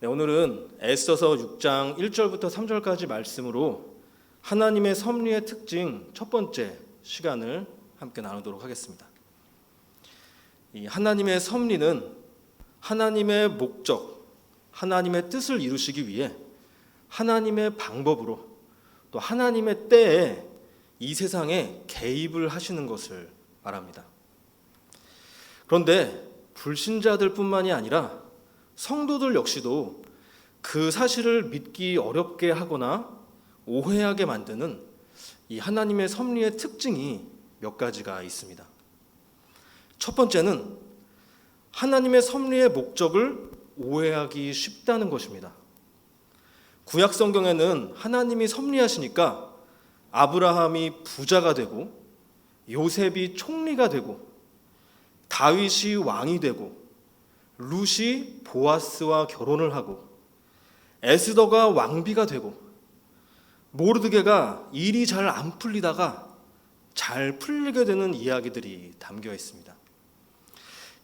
네, 오늘은 에스더서 6장 1절부터 3절까지 말씀으로 하나님의 섭리의 특징 첫 번째 시간을 함께 나누도록 하겠습니다. 이 하나님의 섭리는 하나님의 목적, 하나님의 뜻을 이루시기 위해 하나님의 방법으로 또 하나님의 때에 이 세상에 개입을 하시는 것을 말합니다. 그런데 불신자들뿐만이 아니라 성도들 역시도 그 사실을 믿기 어렵게 하거나 오해하게 만드는 이 하나님의 섭리의 특징이 몇 가지가 있습니다. 첫 번째는 하나님의 섭리의 목적을 오해하기 쉽다는 것입니다. 구약 성경에는 하나님이 섭리하시니까 아브라함이 부자가 되고 요셉이 총리가 되고 다윗이 왕이 되고 룻이 보아스와 결혼을 하고 에스더가 왕비가 되고 모르드게가 일이 잘 안 풀리다가 잘 풀리게 되는 이야기들이 담겨 있습니다.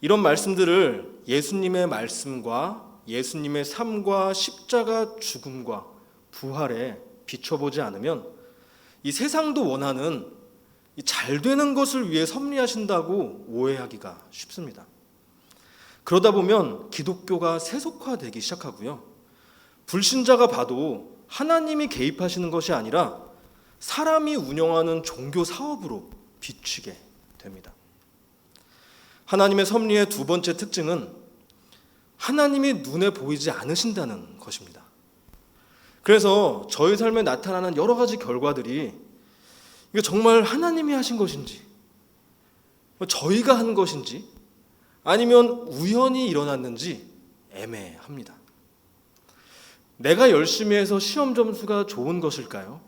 이런 말씀들을 예수님의 말씀과 예수님의 삶과 십자가 죽음과 부활에 비춰보지 않으면 이 세상도 원하는 잘 되는 것을 위해 섭리하신다고 오해하기가 쉽습니다. 그러다 보면 기독교가 세속화되기 시작하고요. 불신자가 봐도 하나님이 개입하시는 것이 아니라 사람이 운영하는 종교 사업으로 비추게 됩니다. 하나님의 섭리의 두 번째 특징은 하나님이 눈에 보이지 않으신다는 것입니다. 그래서 저희 삶에 나타나는 여러 가지 결과들이 이게 정말 하나님이 하신 것인지 저희가 한 것인지 아니면 우연히 일어났는지 애매합니다. 내가 열심히 해서 시험 점수가 좋은 것일까요?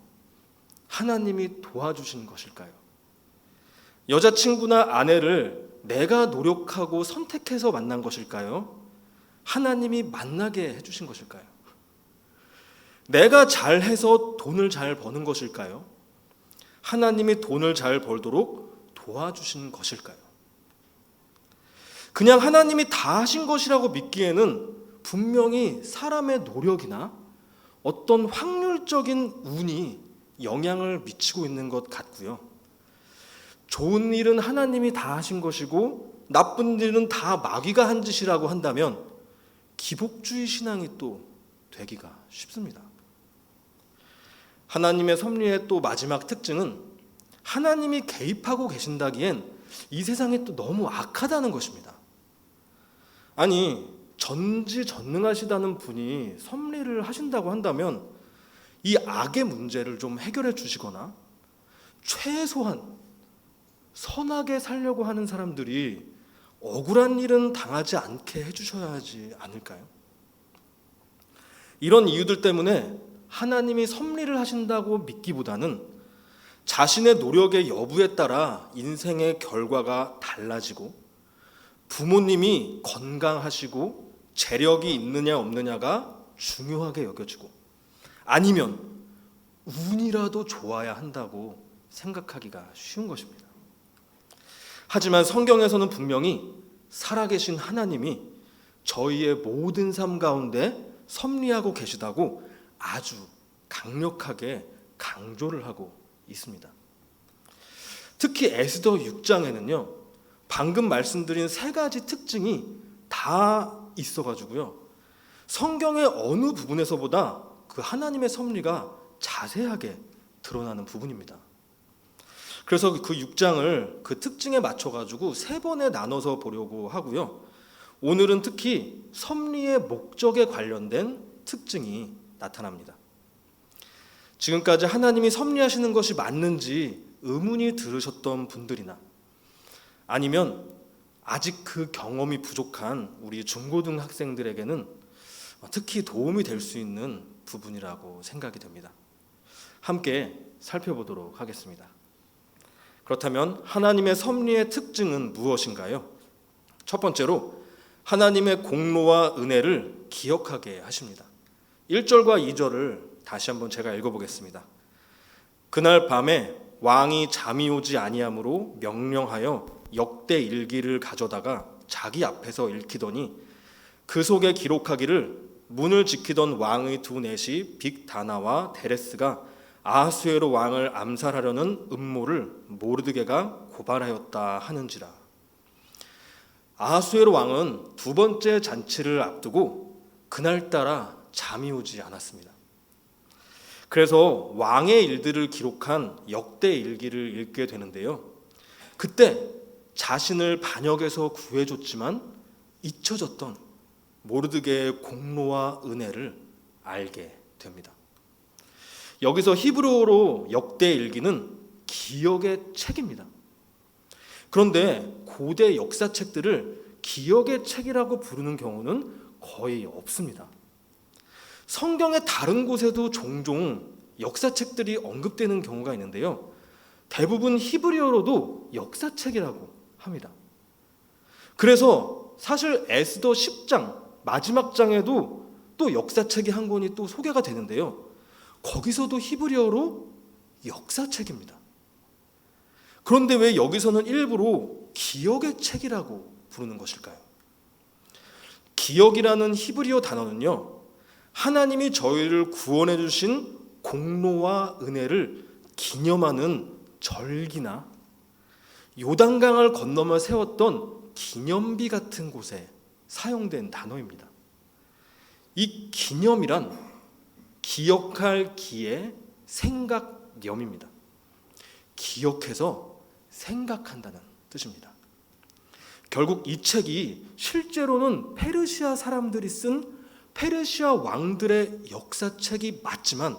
하나님이 도와주신 것일까요? 여자친구나 아내를 내가 노력하고 선택해서 만난 것일까요? 하나님이 만나게 해주신 것일까요? 내가 잘해서 돈을 잘 버는 것일까요? 하나님이 돈을 잘 벌도록 도와주신 것일까요? 그냥 하나님이 다 하신 것이라고 믿기에는 분명히 사람의 노력이나 어떤 확률적인 운이 영향을 미치고 있는 것 같고요. 좋은 일은 하나님이 다 하신 것이고 나쁜 일은 다 마귀가 한 짓이라고 한다면 기복주의 신앙이 또 되기가 쉽습니다. 하나님의 섭리의 또 마지막 특징은 하나님이 개입하고 계신다기엔 이 세상이 또 너무 악하다는 것입니다. 아니 전지전능하시다는 분이 섭리를 하신다고 한다면 이 악의 문제를 좀 해결해 주시거나 최소한 선하게 살려고 하는 사람들이 억울한 일은 당하지 않게 해주셔야 하지 않을까요? 이런 이유들 때문에 하나님이 섭리를 하신다고 믿기보다는 자신의 노력의 여부에 따라 인생의 결과가 달라지고 부모님이 건강하시고 재력이 있느냐 없느냐가 중요하게 여겨지고 아니면 운이라도 좋아야 한다고 생각하기가 쉬운 것입니다. 하지만 성경에서는 분명히 살아계신 하나님이 저희의 모든 삶 가운데 섭리하고 계시다고 아주 강력하게 강조를 하고 있습니다. 특히 에스더 6장에는요. 방금 말씀드린 세 가지 특징이 다 있어가지고요. 성경의 어느 부분에서보다 그 하나님의 섭리가 자세하게 드러나는 부분입니다. 그래서 그 6장을 그 특징에 맞춰가지고 세 번에 나눠서 보려고 하고요. 오늘은 특히 섭리의 목적에 관련된 특징이 나타납니다. 지금까지 하나님이 섭리하시는 것이 맞는지 의문이 들으셨던 분들이나 아니면 아직 그 경험이 부족한 우리 중고등학생들에게는 특히 도움이 될 수 있는 부분이라고 생각이 됩니다. 함께 살펴보도록 하겠습니다. 그렇다면 하나님의 섭리의 특징은 무엇인가요? 첫 번째로 하나님의 공로와 은혜를 기억하게 하십니다. 1절과 2절을 다시 한번 제가 읽어보겠습니다. 그날 밤에 왕이 잠이 오지 아니하므로 명령하여 역대 일기를 가져다가 자기 앞에서 읽히더니 그 속에 기록하기를 문을 지키던 왕의 두 넷이 빅다나와 데레스가 아하수에로 왕을 암살하려는 음모를 모르드게가 고발하였다 하는지라. 아하수에로 왕은 두 번째 잔치를 앞두고 그날따라 잠이 오지 않았습니다. 그래서 왕의 일들을 기록한 역대 일기를 읽게 되는데요. 그때 자신을 반역에서 구해줬지만 잊혀졌던 모르드게의 공로와 은혜를 알게 됩니다. 여기서 히브리어로 역대 일기는 기억의 책입니다. 그런데 고대 역사책들을 기억의 책이라고 부르는 경우는 거의 없습니다. 성경의 다른 곳에도 종종 역사책들이 언급되는 경우가 있는데요. 대부분 히브리어로도 역사책이라고 합니다. 그래서 사실 에스더 10장 마지막 장에도 또 역사책이 한 권이 또 소개가 되는데요. 거기서도 히브리어로 역사책입니다. 그런데 왜 여기서는 일부러 기억의 책이라고 부르는 것일까요? 기억이라는 히브리어 단어는요, 하나님이 저희를 구원해 주신 공로와 은혜를 기념하는 절기나 요단강을 건너며 세웠던 기념비 같은 곳에 사용된 단어입니다. 이 기념이란 기억할 기의 생각념입니다. 기억해서 생각한다는 뜻입니다. 결국 이 책이 실제로는 페르시아 사람들이 쓴 페르시아 왕들의 역사책이 맞지만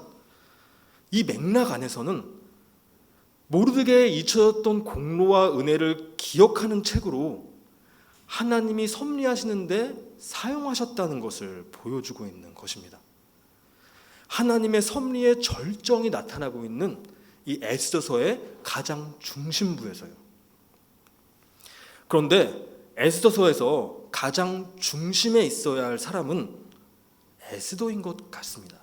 이 맥락 안에서는 모르드게에 잊혀졌던 공로와 은혜를 기억하는 책으로 하나님이 섭리하시는데 사용하셨다는 것을 보여주고 있는 것입니다. 하나님의 섭리의 절정이 나타나고 있는 이 에스더서의 가장 중심부에서요. 그런데 에스더서에서 가장 중심에 있어야 할 사람은 에스더인 것 같습니다.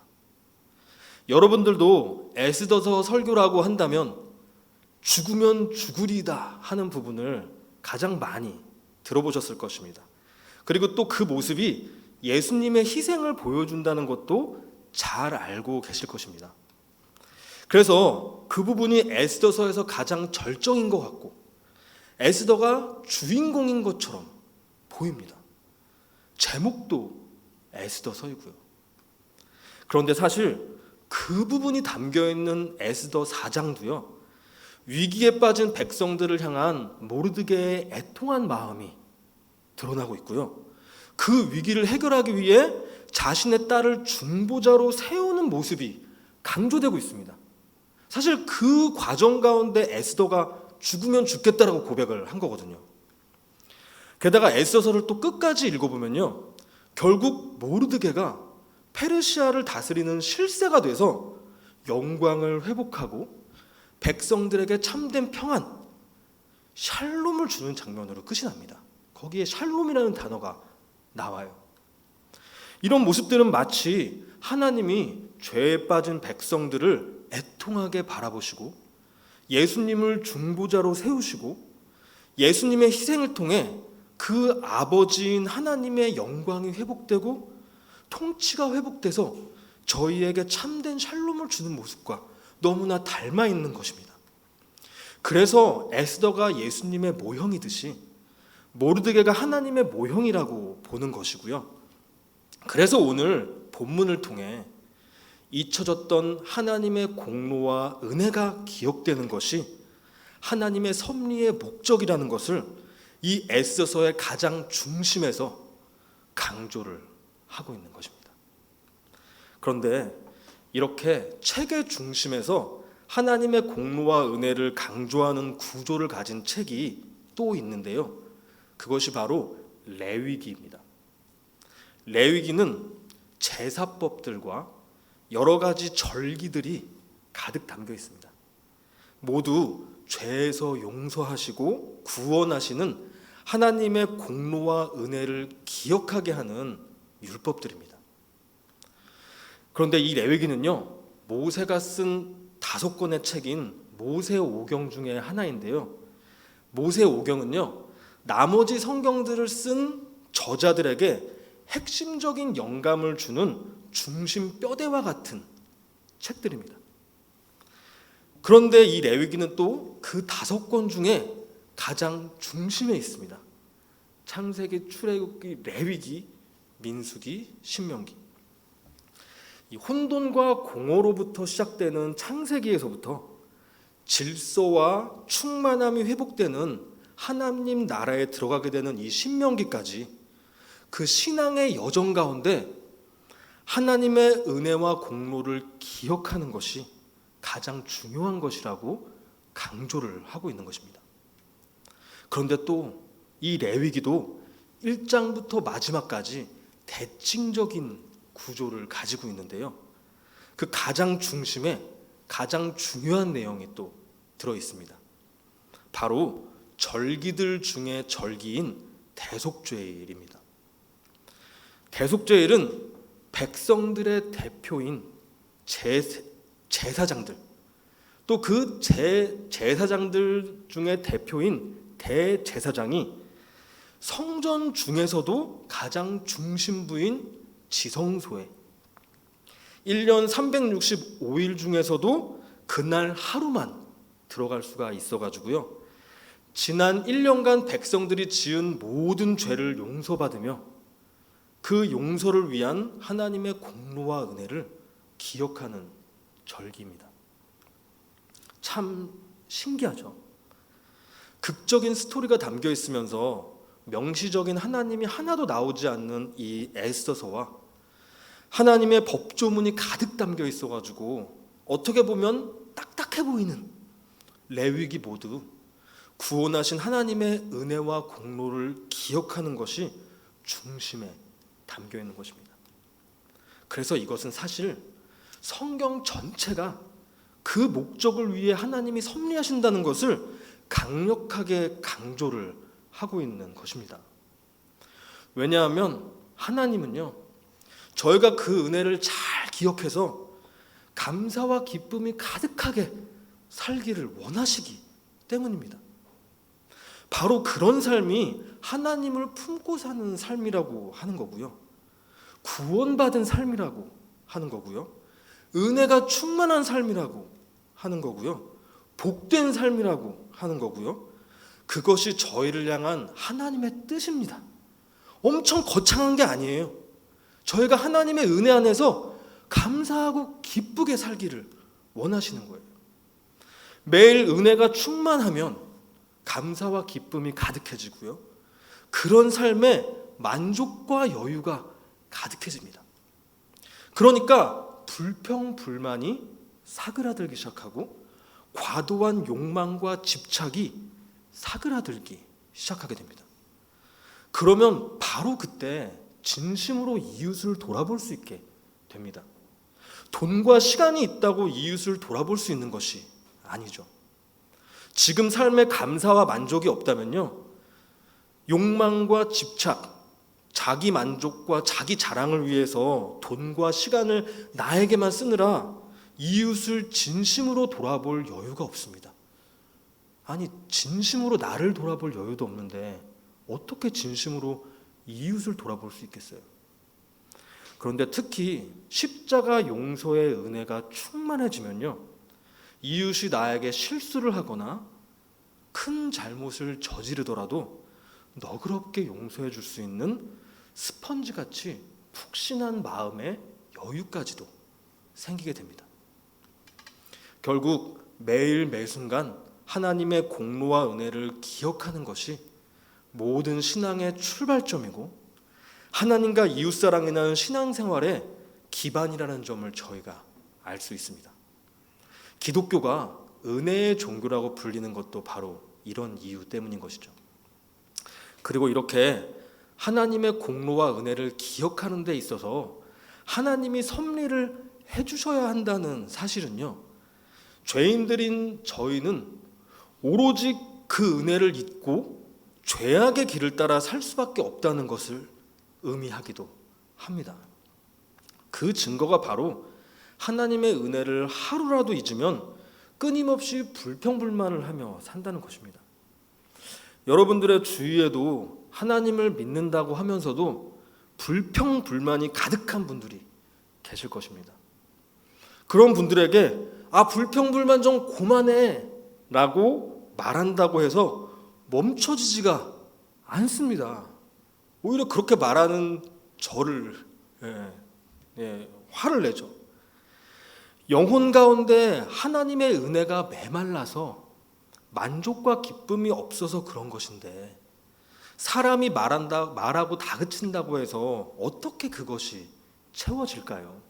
여러분들도 에스더서 설교라고 한다면 죽으면 죽으리다 하는 부분을 가장 많이 들어보셨을 것입니다. 그리고 또 그 모습이 예수님의 희생을 보여준다는 것도 잘 알고 계실 것입니다. 그래서 그 부분이 에스더서에서 가장 절정인 것 같고 에스더가 주인공인 것처럼 보입니다. 제목도 에스더서이고요. 그런데 사실 그 부분이 담겨있는 에스더 4장도요. 위기에 빠진 백성들을 향한 모르드게의 애통한 마음이 드러나고 있고요. 그 위기를 해결하기 위해 자신의 딸을 중보자로 세우는 모습이 강조되고 있습니다. 사실 그 과정 가운데 에스더가 죽으면 죽겠다라고 고백을 한 거거든요. 게다가 에스더서를 또 끝까지 읽어보면요. 결국 모르드게가 페르시아를 다스리는 실세가 돼서 영광을 회복하고 백성들에게 참된 평안, 샬롬을 주는 장면으로 끝이 납니다. 거기에 샬롬이라는 단어가 나와요. 이런 모습들은 마치 하나님이 죄에 빠진 백성들을 애통하게 바라보시고 예수님을 중보자로 세우시고 예수님의 희생을 통해 그 아버지인 하나님의 영광이 회복되고 통치가 회복돼서 저희에게 참된 샬롬을 주는 모습과 너무나 닮아 있는 것입니다. 그래서 에스더가 예수님의 모형이듯이 모르드게가 하나님의 모형이라고 보는 것이고요. 그래서 오늘 본문을 통해 잊혀졌던 하나님의 공로와 은혜가 기억되는 것이 하나님의 섭리의 목적이라는 것을 이 에스더서의 가장 중심에서 강조를 하고 있는 것입니다. 그런데 이렇게 책의 중심에서 하나님의 공로와 은혜를 강조하는 구조를 가진 책이 또 있는데요. 그것이 바로 레위기입니다. 레위기는 제사법들과 여러 가지 절기들이 가득 담겨 있습니다. 모두 죄에서 용서하시고 구원하시는 하나님의 공로와 은혜를 기억하게 하는 율법들입니다. 그런데 이 레위기는요, 모세가 쓴 5권의 책인 모세오경 중에 하나인데요. 모세오경은요, 나머지 성경들을 쓴 저자들에게 핵심적인 영감을 주는 중심 뼈대와 같은 책들입니다. 그런데 이 레위기는 또 그 5권 중에 가장 중심에 있습니다. 창세기, 출애굽기, 레위기, 민수기, 신명기. 이 혼돈과 공허로부터 시작되는 창세기에서부터 질서와 충만함이 회복되는 하나님 나라에 들어가게 되는 이 신명기까지 그 신앙의 여정 가운데 하나님의 은혜와 공로를 기억하는 것이 가장 중요한 것이라고 강조를 하고 있는 것입니다. 그런데 또 이 레위기도 1장부터 마지막까지 대칭적인 구조를 가지고 있는데요. 그 가장 중심에 가장 중요한 내용이 또 들어 있습니다. 바로 절기들 중에 절기인 대속죄일입니다. 대속죄일은 백성들의 대표인 제사장들, 또 그 제사장들 중에 대표인 대제사장이 성전 중에서도 가장 중심부인 지성소에 1년 365일 중에서도 그날 하루만 들어갈 수가 있어가지고요, 지난 1년간 백성들이 지은 모든 죄를 용서받으며 그 용서를 위한 하나님의 공로와 은혜를 기억하는 절기입니다. 참 신기하죠. 극적인 스토리가 담겨 있으면서 명시적인 하나님이 하나도 나오지 않는 이 에스더서와 하나님의 법조문이 가득 담겨 있어가지고 어떻게 보면 딱딱해 보이는 레위기 모두 구원하신 하나님의 은혜와 공로를 기억하는 것이 중심에 담겨 있는 것입니다. 그래서 이것은 사실 성경 전체가 그 목적을 위해 하나님이 섭리하신다는 것을 강력하게 강조를 하고 있는 것입니다. 왜냐하면 하나님은요, 저희가 그 은혜를 잘 기억해서 감사와 기쁨이 가득하게 살기를 원하시기 때문입니다. 바로 그런 삶이 하나님을 품고 사는 삶이라고 하는 거고요, 구원받은 삶이라고 하는 거고요, 은혜가 충만한 삶이라고 하는 거고요, 복된 삶이라고 하는 거고요, 그것이 저희를 향한 하나님의 뜻입니다. 엄청 거창한 게 아니에요. 저희가 하나님의 은혜 안에서 감사하고 기쁘게 살기를 원하시는 거예요. 매일 은혜가 충만하면 감사와 기쁨이 가득해지고요, 그런 삶에 만족과 여유가 가득해집니다. 그러니까 불평불만이 사그라들기 시작하고 과도한 욕망과 집착이 사그라들기 시작하게 됩니다. 그러면 바로 그때 진심으로 이웃을 돌아볼 수 있게 됩니다. 돈과 시간이 있다고 이웃을 돌아볼 수 있는 것이 아니죠. 지금 삶에 감사와 만족이 없다면요, 욕망과 집착, 자기 만족과 자기 자랑을 위해서 돈과 시간을 나에게만 쓰느라 이웃을 진심으로 돌아볼 여유가 없습니다. 아니, 진심으로 나를 돌아볼 여유도 없는데 어떻게 진심으로 이웃을 돌아볼 수 있겠어요? 그런데 특히 십자가 용서의 은혜가 충만해지면요, 이웃이 나에게 실수를 하거나 큰 잘못을 저지르더라도 너그럽게 용서해 줄 수 있는 스펀지같이 푹신한 마음의 여유까지도 생기게 됩니다. 결국 매일 매순간 하나님의 공로와 은혜를 기억하는 것이 모든 신앙의 출발점이고 하나님과 이웃사랑이라는 신앙생활의 기반이라는 점을 저희가 알 수 있습니다. 기독교가 은혜의 종교라고 불리는 것도 바로 이런 이유 때문인 것이죠. 그리고 이렇게 하나님의 공로와 은혜를 기억하는 데 있어서 하나님이 섭리를 해주셔야 한다는 사실은요, 죄인들인 저희는 오로지 그 은혜를 잊고 죄악의 길을 따라 살 수밖에 없다는 것을 의미하기도 합니다. 그 증거가 바로 하나님의 은혜를 하루라도 잊으면 끊임없이 불평불만을 하며 산다는 것입니다. 여러분들의 주위에도 하나님을 믿는다고 하면서도 불평불만이 가득한 분들이 계실 것입니다. 그런 분들에게 불평불만 좀 그만해 라고 말한다고 해서 멈춰지지가 않습니다. 오히려 그렇게 말하는 저를 화를 내죠. 영혼 가운데 하나님의 은혜가 메말라서 만족과 기쁨이 없어서 그런 것인데, 사람이 말하고 다그친다고 해서 어떻게 그것이 채워질까요?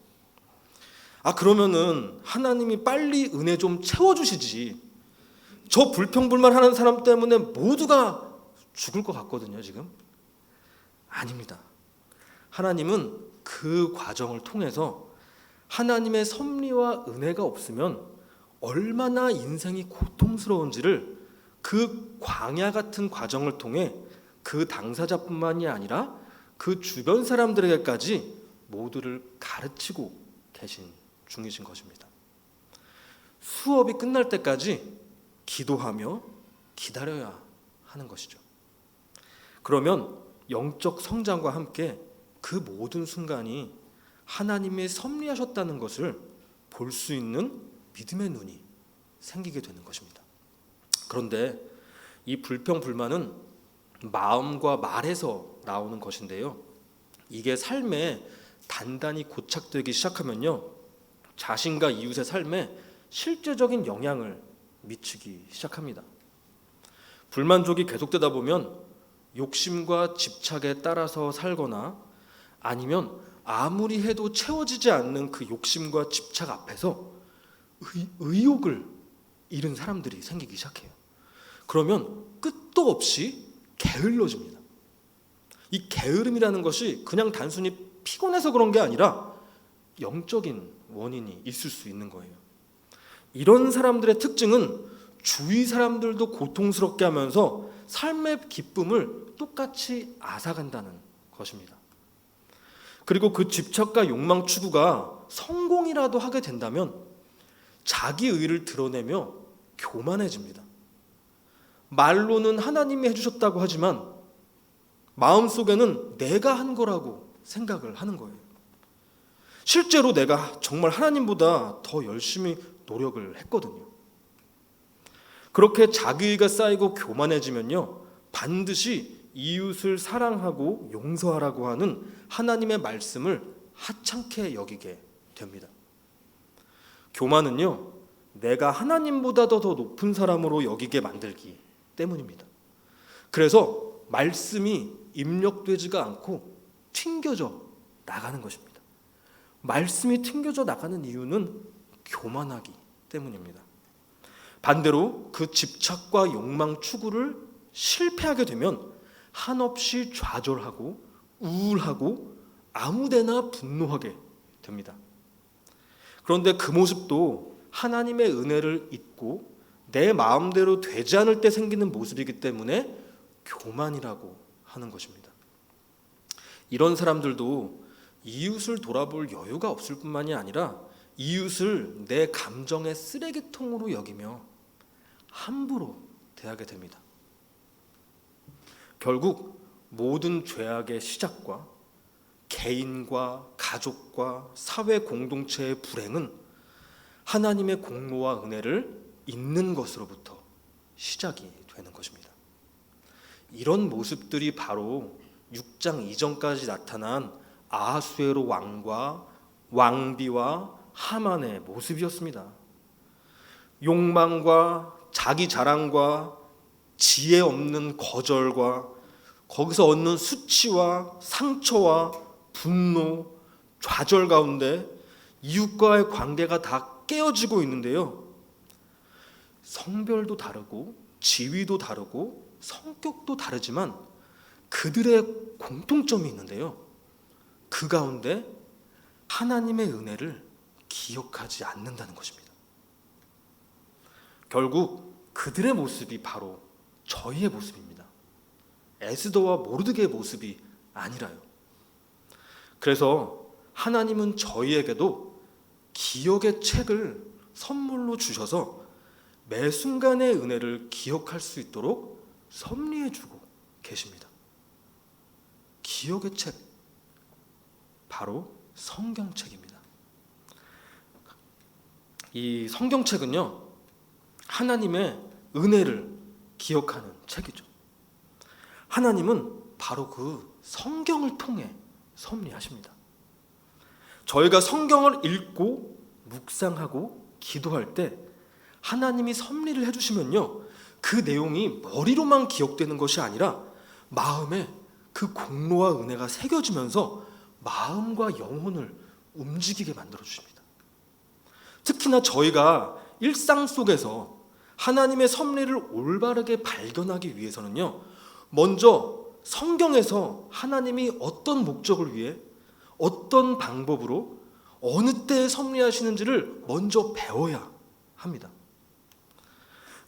그러면은 하나님이 빨리 은혜 좀 채워주시지. 저 불평불만하는 사람 때문에 모두가 죽을 것 같거든요, 지금. 아닙니다. 하나님은 그 과정을 통해서 하나님의 섭리와 은혜가 없으면 얼마나 인생이 고통스러운지를 그 광야 같은 과정을 통해 그 당사자뿐만이 아니라 그 주변 사람들에게까지 모두를 가르치고 계신 중이신 것입니다. 수업이 끝날 때까지 기도하며 기다려야 하는 것이죠. 그러면 영적 성장과 함께 그 모든 순간이 하나님이 섭리하셨다는 것을 볼 수 있는 믿음의 눈이 생기게 되는 것입니다. 그런데 이 불평불만은 마음과 말에서 나오는 것인데요, 이게 삶에 단단히 고착되기 시작하면요, 자신과 이웃의 삶에 실제적인 영향을 미치기 시작합니다. 불만족이 계속되다 보면 욕심과 집착에 따라서 살거나, 아니면 아무리 해도 채워지지 않는 그 욕심과 집착 앞에서 의욕을 잃은 사람들이 생기기 시작해요. 그러면 끝도 없이 게을러집니다. 이 게으름이라는 것이 그냥 단순히 피곤해서 그런 게 아니라 영적인 원인이 있을 수 있는 거예요. 이런 사람들의 특징은 주위 사람들도 고통스럽게 하면서 삶의 기쁨을 똑같이 앗아간다는 것입니다. 그리고 그 집착과 욕망 추구가 성공이라도 하게 된다면 자기 의를 드러내며 교만해집니다. 말로는 하나님이 해주셨다고 하지만 마음속에는 내가 한 거라고 생각을 하는 거예요. 실제로 내가 정말 하나님보다 더 열심히 노력을 했거든요. 그렇게 자기의가 쌓이고 교만해지면요, 반드시 이웃을 사랑하고 용서하라고 하는 하나님의 말씀을 하찮게 여기게 됩니다. 교만은요, 내가 하나님보다도 더 높은 사람으로 여기게 만들기 때문입니다. 그래서 말씀이 입력되지가 않고 튕겨져 나가는 것입니다. 말씀이 튕겨져 나가는 이유는 교만하기 때문입니다. 반대로 그 집착과 욕망 추구를 실패하게 되면 한없이 좌절하고 우울하고 아무데나 분노하게 됩니다. 그런데 그 모습도 하나님의 은혜를 잊고 내 마음대로 되지 않을 때 생기는 모습이기 때문에 교만이라고 하는 것입니다. 이런 사람들도 이웃을 돌아볼 여유가 없을 뿐만이 아니라 이웃을 내 감정의 쓰레기통으로 여기며 함부로 대하게 됩니다. 결국 모든 죄악의 시작과 개인과 가족과 사회 공동체의 불행은 하나님의 공로와 은혜를 잊는 것으로부터 시작이 되는 것입니다. 이런 모습들이 바로 6장 이전까지 나타난 아하수에로 왕과 왕비와 하만의 모습이었습니다. 욕망과 자기 자랑과 지혜 없는 거절과 거기서 얻는 수치와 상처와 분노, 좌절 가운데 이웃과의 관계가 다 깨어지고 있는데요, 성별도 다르고 지위도 다르고 성격도 다르지만 그들의 공통점이 있는데요, 그 가운데 하나님의 은혜를 기억하지 않는다는 것입니다. 결국 그들의 모습이 바로 저희의 모습입니다. 에스더와 모르드게의 모습이 아니라요. 그래서 하나님은 저희에게도 기억의 책을 선물로 주셔서 매 순간의 은혜를 기억할 수 있도록 섭리해 주고 계십니다. 기억의 책, 바로 성경책입니다. 이 성경책은요, 하나님의 은혜를 기억하는 책이죠. 하나님은 바로 그 성경을 통해 섭리하십니다. 저희가 성경을 읽고 묵상하고 기도할 때 하나님이 섭리를 해주시면요, 그 내용이 머리로만 기억되는 것이 아니라 마음에 그 공로와 은혜가 새겨지면서 마음과 영혼을 움직이게 만들어 주십니다. 특히나 저희가 일상 속에서 하나님의 섭리를 올바르게 발견하기 위해서는요, 먼저 성경에서 하나님이 어떤 목적을 위해 어떤 방법으로 어느 때에 섭리하시는지를 먼저 배워야 합니다.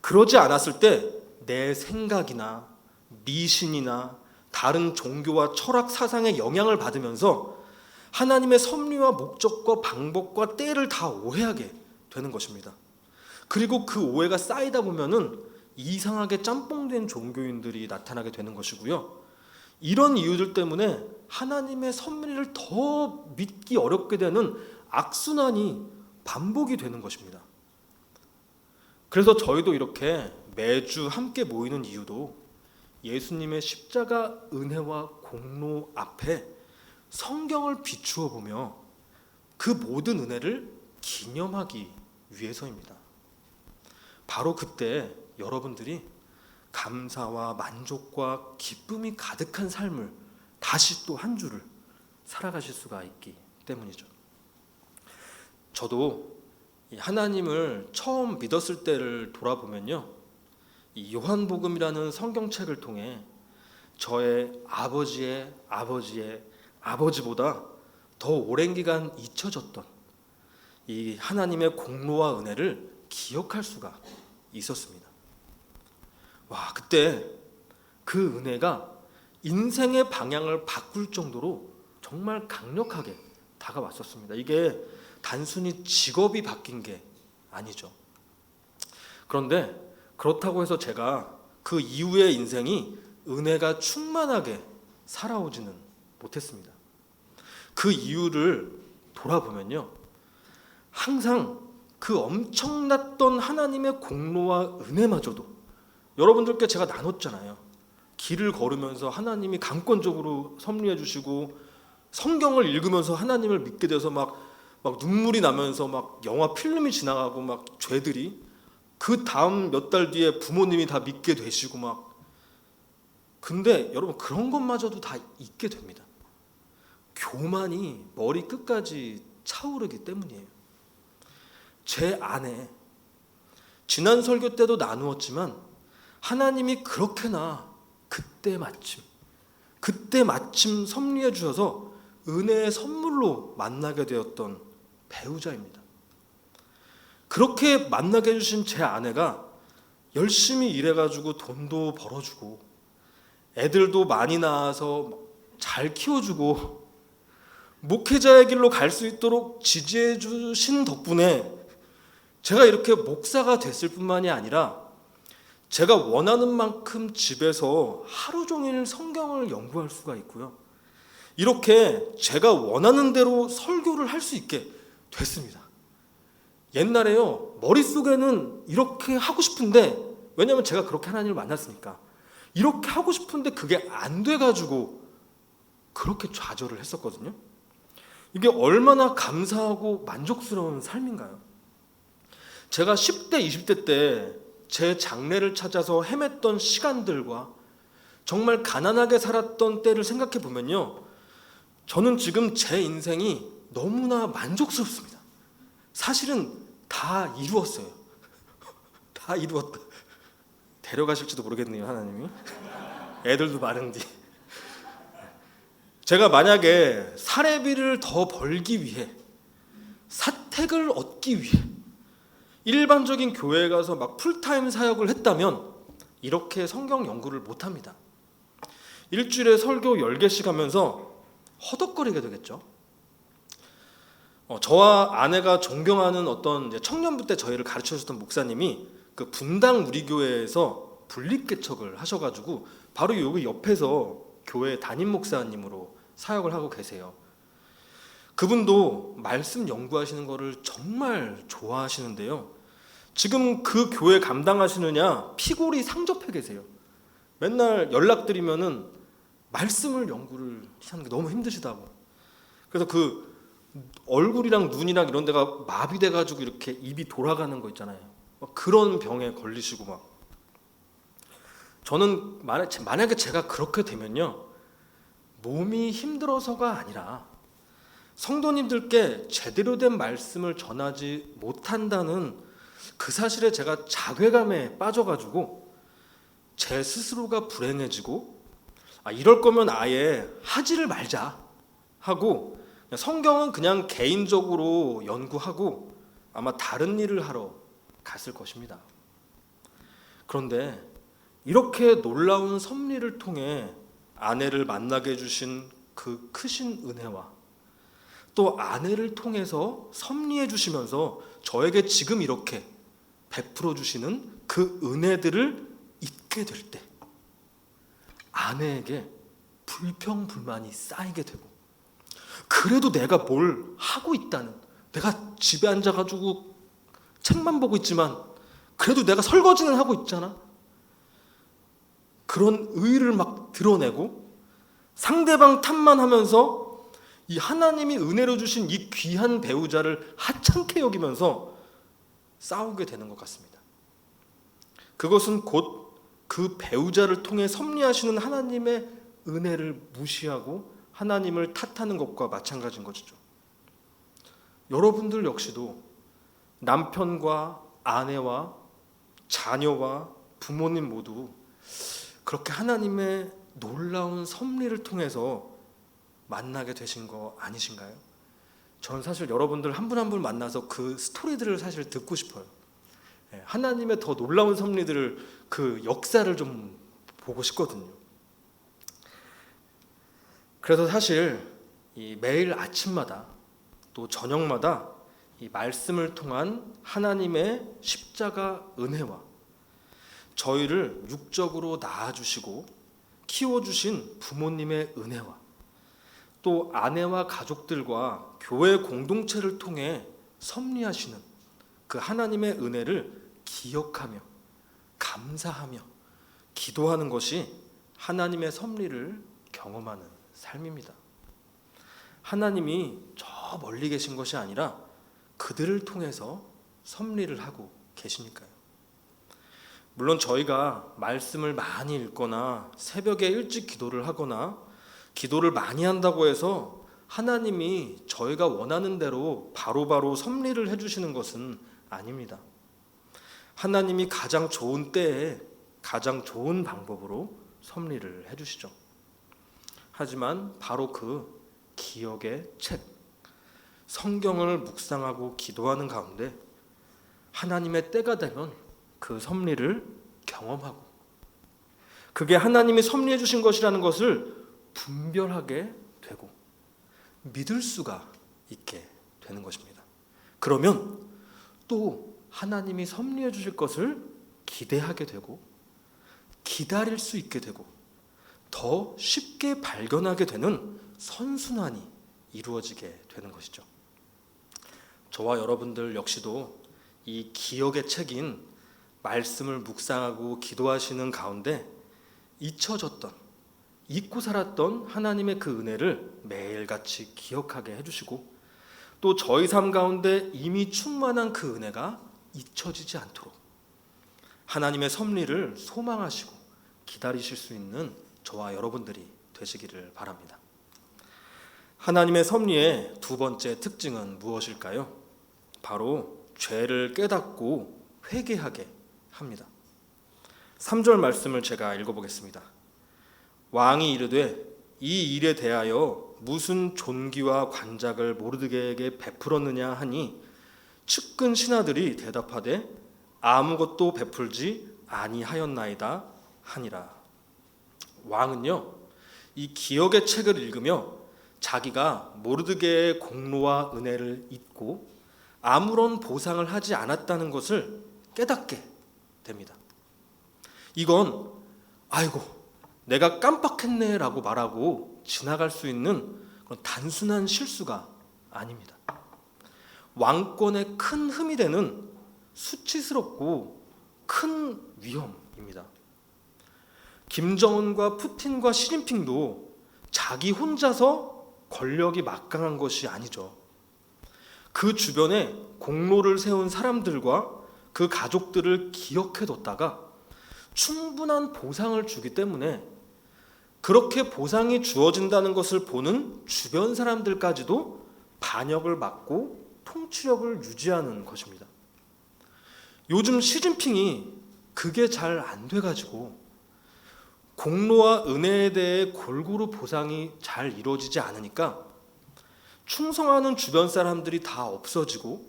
그러지 않았을 때 내 생각이나 미신이나 다른 종교와 철학 사상의 영향을 받으면서 하나님의 섭리와 목적과 방법과 때를 다 오해하게 되는 것입니다. 그리고 그 오해가 쌓이다 보면은 이상하게 짬뽕된 종교인들이 나타나게 되는 것이고요. 이런 이유들 때문에 하나님의 섭리를 더 믿기 어렵게 되는 악순환이 반복이 되는 것입니다. 그래서 저희도 이렇게 매주 함께 모이는 이유도 예수님의 십자가 은혜와 공로 앞에 성경을 비추어 보며 그 모든 은혜를 기념하기 위해서입니다. 바로 그때 여러분들이 감사와 만족과 기쁨이 가득한 삶을 다시 또 한 주를 살아가실 수가 있기 때문이죠. 저도 하나님을 처음 믿었을 때를 돌아보면요, 이 요한복음이라는 성경책을 통해 저의 아버지의 아버지의 아버지보다 더 오랜 기간 잊혀졌던 이 하나님의 공로와 은혜를 기억할 수가 있었습니다. 와, 그때 그 은혜가 인생의 방향을 바꿀 정도로 정말 강력하게 다가왔었습니다. 이게 단순히 직업이 바뀐 게 아니죠. 그런데 그렇다고 해서 제가 그 이후의 인생이 은혜가 충만하게 살아오지는 못했습니다. 그 이유를 돌아보면요, 항상 그 엄청났던 하나님의 공로와 은혜마저도 여러분들께 제가 나눴잖아요. 길을 걸으면서 하나님이 강권적으로 섭리해 주시고, 성경을 읽으면서 하나님을 믿게 돼서 막 눈물이 나면서 막 영화 필름이 지나가고 막 죄들이, 그 다음 몇 달 뒤에 부모님이 다 믿게 되시고 막. 근데 여러분, 그런 것마저도 다 잊게 됩니다. 교만이 머리 끝까지 차오르기 때문이에요. 제 안에 지난 설교 때도 나누었지만 하나님이 그렇게나 그때 마침 섭리해 주셔서 은혜의 선물로 만나게 되었던 배우자입니다. 그렇게 만나게 해주신 제 아내가 열심히 일해가지고 돈도 벌어주고 애들도 많이 낳아서 잘 키워주고 목회자의 길로 갈 수 있도록 지지해 주신 덕분에 제가 이렇게 목사가 됐을 뿐만이 아니라 제가 원하는 만큼 집에서 하루 종일 성경을 연구할 수가 있고요, 이렇게 제가 원하는 대로 설교를 할 수 있게 됐습니다. 옛날에요, 머릿속에는 이렇게 하고 싶은데, 왜냐하면 제가 그렇게 하나님을 만났으니까 이렇게 하고 싶은데 그게 안 돼가지고 그렇게 좌절을 했었거든요. 이게 얼마나 감사하고 만족스러운 삶인가요? 제가 10대, 20대 때 제 장래를 찾아서 헤맸던 시간들과 정말 가난하게 살았던 때를 생각해 보면요, 저는 지금 제 인생이 너무나 만족스럽습니다. 사실은 다 이루었어요. 다 이루었다. 데려가실지도 모르겠네요, 하나님이. 애들도 많은데. 제가 만약에 사례비를 더 벌기 위해, 사택을 얻기 위해 일반적인 교회에 가서 막 풀타임 사역을 했다면 이렇게 성경 연구를 못합니다. 일주일에 설교 10개씩 하면서 허덕거리게 되겠죠. 저와 아내가 존경하는 어떤 청년부 때 저희를 가르쳐 주셨던 목사님이 그 분당 우리교회에서 분립개척을 하셔가지고 바로 여기 옆에서 교회 담임 목사님으로 사역을 하고 계세요. 그분도 말씀 연구하시는 거를 정말 좋아하시는데요. 지금 그 교회 감당하시느냐 피골이 상접해 계세요. 맨날 연락드리면은 말씀을 연구를 하는 게 너무 힘드시다고. 그래서 그 얼굴이랑 눈이랑 이런 데가 마비돼 가지고 이렇게 입이 돌아가는 거 있잖아요. 막 그런 병에 걸리시고 막. 저는 만약에 제가 그렇게 되면요, 몸이 힘들어서가 아니라 성도님들께 제대로 된 말씀을 전하지 못한다는 그 사실에 제가 자괴감에 빠져가지고 제 스스로가 불행해지고, 이럴 거면 아예 하지를 말자 하고 성경은 그냥 개인적으로 연구하고 아마 다른 일을 하러 갔을 것입니다. 그런데 이렇게 놀라운 섭리를 통해 아내를 만나게 해주신 그 크신 은혜와 또 아내를 통해서 섭리해 주시면서 저에게 지금 이렇게 베풀어 주시는 그 은혜들을 잊게 될 때 아내에게 불평불만이 쌓이게 되고, 그래도 내가 뭘 하고 있다는, 내가 집에 앉아가지고 책만 보고 있지만 그래도 내가 설거지는 하고 있잖아, 그런 의의를 막 드러내고 상대방 탓만 하면서 이 하나님이 은혜로 주신 이 귀한 배우자를 하찮게 여기면서 싸우게 되는 것 같습니다. 그것은 곧 그 배우자를 통해 섭리하시는 하나님의 은혜를 무시하고 하나님을 탓하는 것과 마찬가지인 것이죠. 여러분들 역시도 남편과 아내와 자녀와 부모님 모두 그렇게 하나님의 놀라운 섭리를 통해서 만나게 되신 거 아니신가요? 저는 사실 여러분들 한 분 한 분 만나서 그 스토리들을 사실 듣고 싶어요. 하나님의 더 놀라운 섭리들을, 그 역사를 좀 보고 싶거든요. 그래서 사실 이 매일 아침마다 또 저녁마다 이 말씀을 통한 하나님의 십자가 은혜와 저희를 육적으로 낳아주시고 키워주신 부모님의 은혜와 또 아내와 가족들과 교회 공동체를 통해 섭리하시는 그 하나님의 은혜를 기억하며 감사하며 기도하는 것이 하나님의 섭리를 경험하는 삶입니다. 하나님이 저 멀리 계신 것이 아니라 그들을 통해서 섭리를 하고 계시니까요. 물론 저희가 말씀을 많이 읽거나 새벽에 일찍 기도를 하거나 기도를 많이 한다고 해서 하나님이 저희가 원하는 대로 바로바로 섭리를 해주시는 것은 아닙니다. 하나님이 가장 좋은 때에 가장 좋은 방법으로 섭리를 해주시죠. 하지만 바로 그 기억의 책, 성경을 묵상하고 기도하는 가운데 하나님의 때가 되면 그 섭리를 경험하고 그게 하나님이 섭리해 주신 것이라는 것을 분별하게 되고 믿을 수가 있게 되는 것입니다. 그러면 또 하나님이 섭리해 주실 것을 기대하게 되고 기다릴 수 있게 되고 더 쉽게 발견하게 되는 선순환이 이루어지게 되는 것이죠. 저와 여러분들 역시도 이 기억의 책인 말씀을 묵상하고 기도하시는 가운데 잊혀졌던, 잊고 살았던 하나님의 그 은혜를 매일같이 기억하게 해주시고 또 저희 삶 가운데 이미 충만한 그 은혜가 잊혀지지 않도록 하나님의 섭리를 소망하시고 기다리실 수 있는 저와 여러분들이 되시기를 바랍니다. 하나님의 섭리의 두 번째 특징은 무엇일까요? 바로 죄를 깨닫고 회개하게 합니다. 3절 말씀을 제가 읽어보겠습니다. 왕이 이르되 이 일에 대하여 무슨 존귀와 관작을 모르드게에게 베풀었느냐 하니 측근 신하들이 대답하되 아무것도 베풀지 아니하였나이다 하니라. 왕은요, 이 기억의 책을 읽으며 자기가 모르드게의 공로와 은혜를 잊고 아무런 보상을 하지 않았다는 것을 깨닫게 됩니다. 이건 아이고 내가 깜빡했네 라고 말하고 지나갈 수 있는 그런 단순한 실수가 아닙니다. 왕권의 큰 흠이 되는 수치스럽고 큰 위험입니다. 김정은과 푸틴과 시진핑도 자기 혼자서 권력이 막강한 것이 아니죠. 그 주변에 공로를 세운 사람들과 그 가족들을 기억해뒀다가 충분한 보상을 주기 때문에 그렇게 보상이 주어진다는 것을 보는 주변 사람들까지도 반역을 막고 통치력을 유지하는 것입니다. 요즘 시진핑이 그게 잘 안 돼가지고 공로와 은혜에 대해 골고루 보상이 잘 이루어지지 않으니까 충성하는 주변 사람들이 다 없어지고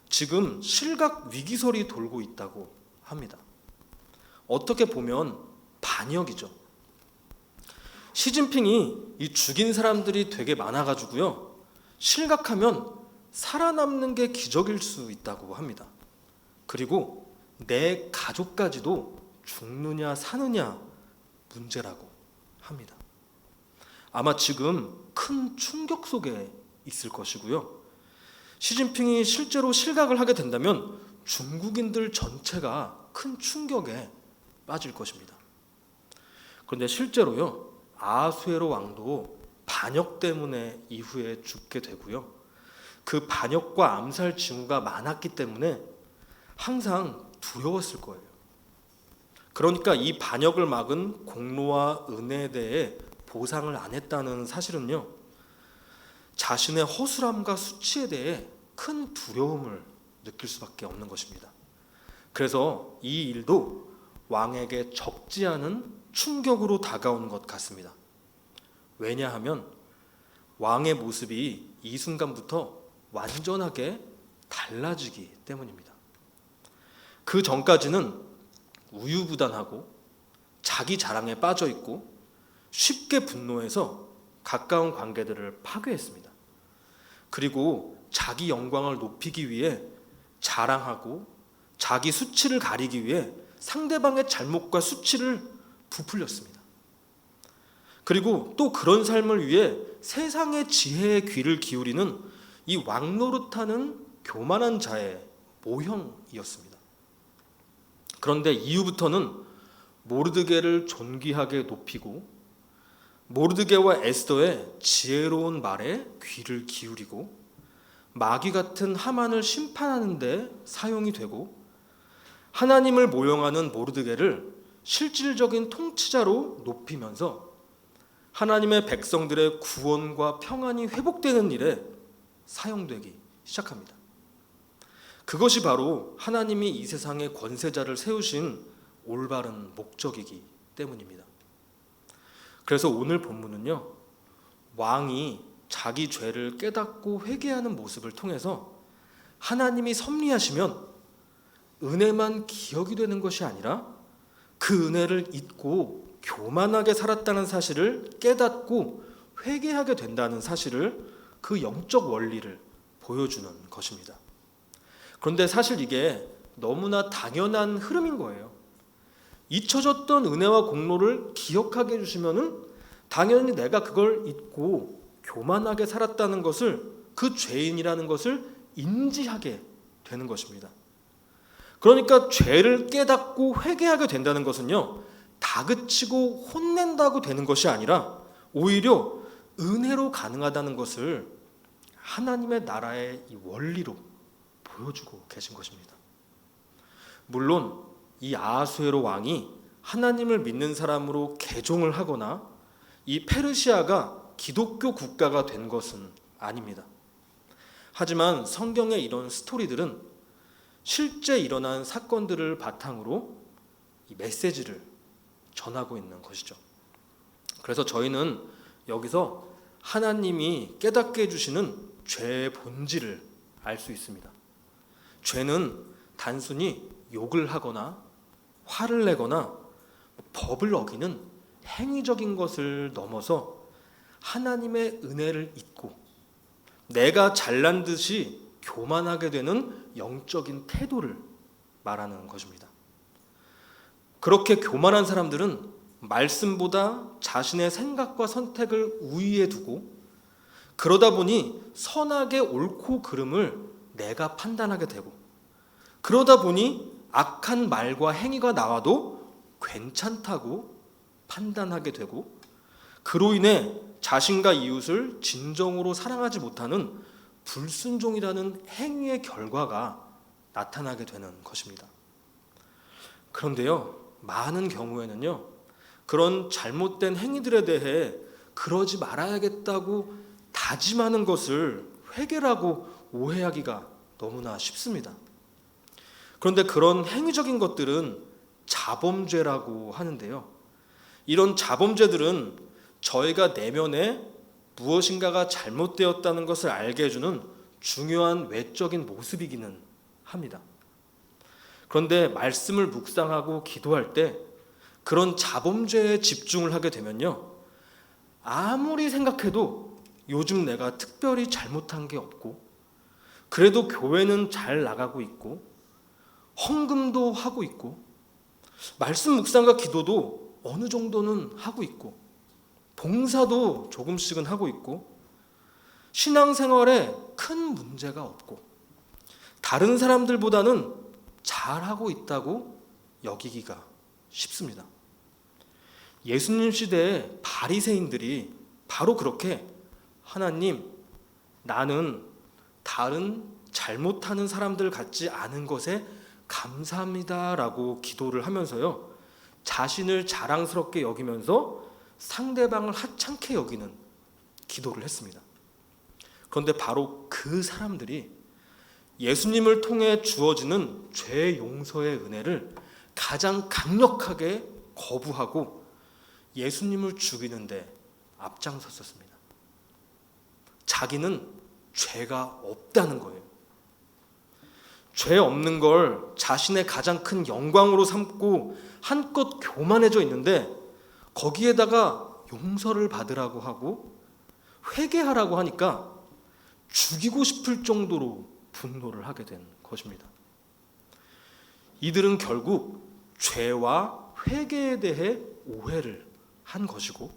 지금 실각 위기설이 돌고 있다고 합니다. 어떻게 보면 반역이죠. 시진핑이 이 죽인 사람들이 되게 많아가지고요, 실각하면 살아남는 게 기적일 수 있다고 합니다. 그리고 내 가족까지도 죽느냐 사느냐 문제라고 합니다. 아마 지금 큰 충격 속에 있을 것이고요, 시진핑이 실제로 실각을 하게 된다면 중국인들 전체가 큰 충격에 빠질 것입니다. 그런데 실제로요, 아수에로 왕도 반역 때문에 이후에 죽게 되고요, 그 반역과 암살 징후가 많았기 때문에 항상 두려웠을 거예요. 그러니까 이 반역을 막은 공로와 은혜에 대해 보상을 안 했다는 사실은요, 자신의 허술함과 수치에 대해 큰 두려움을 느낄 수밖에 없는 것입니다. 그래서 이 일도 왕에게 적지 않은 충격으로 다가오는 것 같습니다. 왜냐하면 왕의 모습이 이 순간부터 완전하게 달라지기 때문입니다. 그 전까지는 우유부단하고 자기 자랑에 빠져 있고 쉽게 분노해서 가까운 관계들을 파괴했습니다. 그리고 자기 영광을 높이기 위해 자랑하고 자기 수치를 가리기 위해 상대방의 잘못과 수치를 부풀렸습니다. 그리고 또 그런 삶을 위해 세상의 지혜에 귀를 기울이는 이 왕노릇하는 교만한 자의 모형이었습니다. 그런데 이후부터는 모르드게를 존귀하게 높이고 모르드게와 에스더의 지혜로운 말에 귀를 기울이고 마귀 같은 하만을 심판하는 데 사용이 되고 하나님을 모형하는 모르드게를 실질적인 통치자로 높이면서 하나님의 백성들의 구원과 평안이 회복되는 일에 사용되기 시작합니다. 그것이 바로 하나님이 이 세상에 권세자를 세우신 올바른 목적이기 때문입니다. 그래서 오늘 본문은요, 왕이 자기 죄를 깨닫고 회개하는 모습을 통해서 하나님이 섭리하시면 은혜만 기억이 되는 것이 아니라 그 은혜를 잊고 교만하게 살았다는 사실을 깨닫고 회개하게 된다는 사실을, 그 영적 원리를 보여주는 것입니다. 그런데 사실 이게 너무나 당연한 흐름인 거예요. 잊혀졌던 은혜와 공로를 기억하게 해주시면은 당연히 내가 그걸 잊고 교만하게 살았다는 것을, 그 죄인이라는 것을 인지하게 되는 것입니다. 그러니까 죄를 깨닫고 회개하게 된다는 것은요, 다그치고 혼낸다고 되는 것이 아니라 오히려 은혜로 가능하다는 것을 하나님의 나라의 이 원리로 보여주고 계신 것입니다. 물론 이 아하수에로 왕이 하나님을 믿는 사람으로 개종을 하거나 이 페르시아가 기독교 국가가 된 것은 아닙니다. 하지만 성경의 이런 스토리들은 실제 일어난 사건들을 바탕으로 이 메시지를 전하고 있는 것이죠. 그래서 저희는 여기서 하나님이 깨닫게 해주시는 죄의 본질을 알 수 있습니다. 죄는 단순히 욕을 하거나 화를 내거나 법을 어기는 행위적인 것을 넘어서 하나님의 은혜를 잊고 내가 잘난 듯이 교만하게 되는 영적인 태도를 말하는 것입니다. 그렇게 교만한 사람들은 말씀보다 자신의 생각과 선택을 우위에 두고 그러다 보니 선악의 옳고 그름을 내가 판단하게 되고, 그러다 보니 악한 말과 행위가 나와도 괜찮다고 판단하게 되고, 그로 인해 자신과 이웃을 진정으로 사랑하지 못하는 불순종이라는 행위의 결과가 나타나게 되는 것입니다. 그런데요, 많은 경우에는요, 그런 잘못된 행위들에 대해 그러지 말아야겠다고 다짐하는 것을 회개라고 오해하기가 너무나 쉽습니다. 그런데 그런 행위적인 것들은 자범죄라고 하는데요, 이런 자범죄들은 저희가 내면에 무엇인가가 잘못되었다는 것을 알게 해주는 중요한 외적인 모습이기는 합니다. 그런데 말씀을 묵상하고 기도할 때 그런 자범죄에 집중을 하게 되면요, 아무리 생각해도 요즘 내가 특별히 잘못한 게 없고, 그래도 교회는 잘 나가고 있고, 헌금도 하고 있고, 말씀 묵상과 기도도 어느 정도는 하고 있고, 봉사도 조금씩은 하고 있고, 신앙생활에 큰 문제가 없고, 다른 사람들보다는 잘하고 있다고 여기기가 쉽습니다. 예수님 시대의 바리새인들이 바로 그렇게 하나님, 나는 다른 잘못하는 사람들 같지 않은 것에 감사합니다라고 기도를 하면서요, 자신을 자랑스럽게 여기면서 상대방을 하찮게 여기는 기도를 했습니다. 그런데 바로 그 사람들이 예수님을 통해 주어지는 죄 용서의 은혜를 가장 강력하게 거부하고 예수님을 죽이는데 앞장섰었습니다. 자기는 죄가 없다는 거예요. 죄 없는 걸 자신의 가장 큰 영광으로 삼고 한껏 교만해져 있는데, 거기에다가 용서를 받으라고 하고 회개하라고 하니까 죽이고 싶을 정도로 분노를 하게 된 것입니다. 이들은 결국 죄와 회개에 대해 오해를 한 것이고,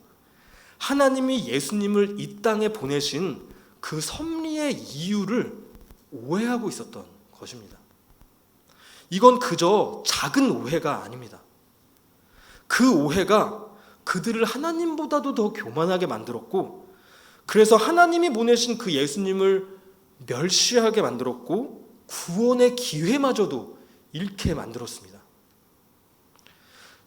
하나님이 예수님을 이 땅에 보내신 그 섭리의 이유를 오해하고 있었던 것입니다. 이건 그저 작은 오해가 아닙니다. 그 오해가 그들을 하나님보다도 더 교만하게 만들었고, 그래서 하나님이 보내신 그 예수님을 멸시하게 만들었고, 구원의 기회마저도 잃게 만들었습니다.